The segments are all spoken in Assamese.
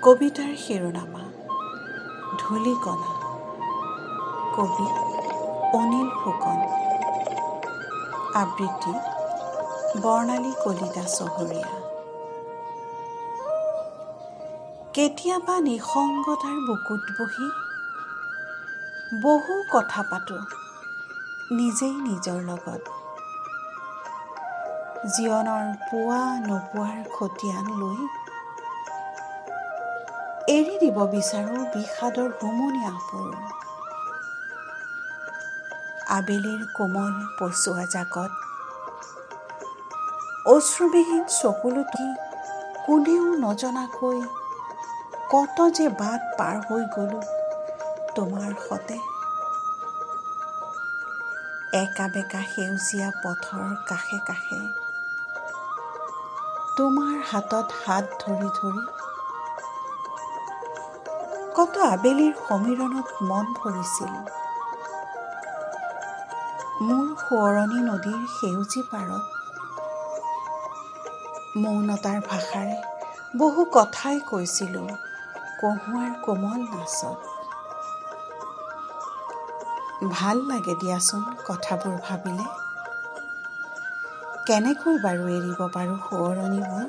কবিতাৰ শিৰোনামা ধূলিকণা। কবি অনিল ফুকন। আবৃত্তি বৰ্ণালী কলিতা চহৰীয়া। কেতিয়াবা নিসংগতাৰ বুকুত বহি বহু কথা পাতোঁ নিজেই নিজৰ লগত। জীৱনৰ পোৱা নোপোৱাৰ খতিয়ান লৈ এৰি দিব বিচাৰোঁ বিষাদৰ হুমুনিয়া সুৰ। আবেলিৰ কোমল পচুৱা জাকত অশ্ৰুবিহীন চকুলোটি কোনেও নজনাকৈ কত যে বাট পাৰ হৈ গ'লোঁ তোমাৰ সতে। একা বেকা সেউজীয়া পথৰ কাষে কাষে তোমাৰ হাতত হাত ধৰি ধৰি কত আবেলিৰ সমীৰণত মন ভৰিছিল। মোৰ সোঁৱৰণি নদীৰ সেউজী পাৰত মৌনতাৰ ভাষাৰে বহু কথাই কৈছিলোঁ কহুৱাৰ কোমল নাচত। ভাল লাগে দিয়াচোন কথাবোৰ ভাবিলে, কেনেকৈ বাৰু এৰিব পাৰোঁ সোঁৱৰণিবোৰ।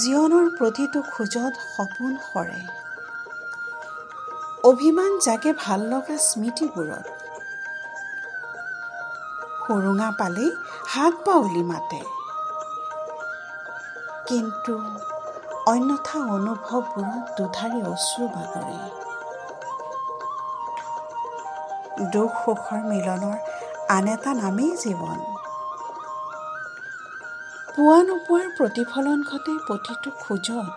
জীৱনৰ প্ৰতিটো খোজত সপোন সৰে, অভিমান জাগে ভাল লগা স্মৃতিবোৰত। সুৰুঙা পালেই হাক বাউলি মাতে, কিন্তু অন্যথা অনুভৱবোৰত দুধাৰি অশ্ৰু বাগৰে। দুখ সুখৰ মিলনৰ আন এটা নামেই জীৱন। পোৱা নোপোৱাৰ প্ৰতিফলন ঘটে প্ৰতিটো খোজত।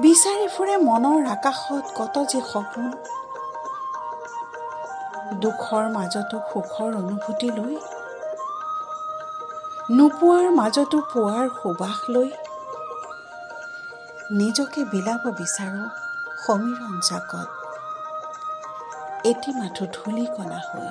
বিচাৰি ফুৰে মনৰ আকাশত কত যে সপোন। দুখৰ মাজতো সুখৰ অনুভূতি লৈ, নোপোৱাৰ মাজতো পোৱাৰ সুবাস লৈ নিজকে বিলাব বিচাৰোঁ সমীৰণ জাকত, এটি মাথো ধূলিকণা হৈ।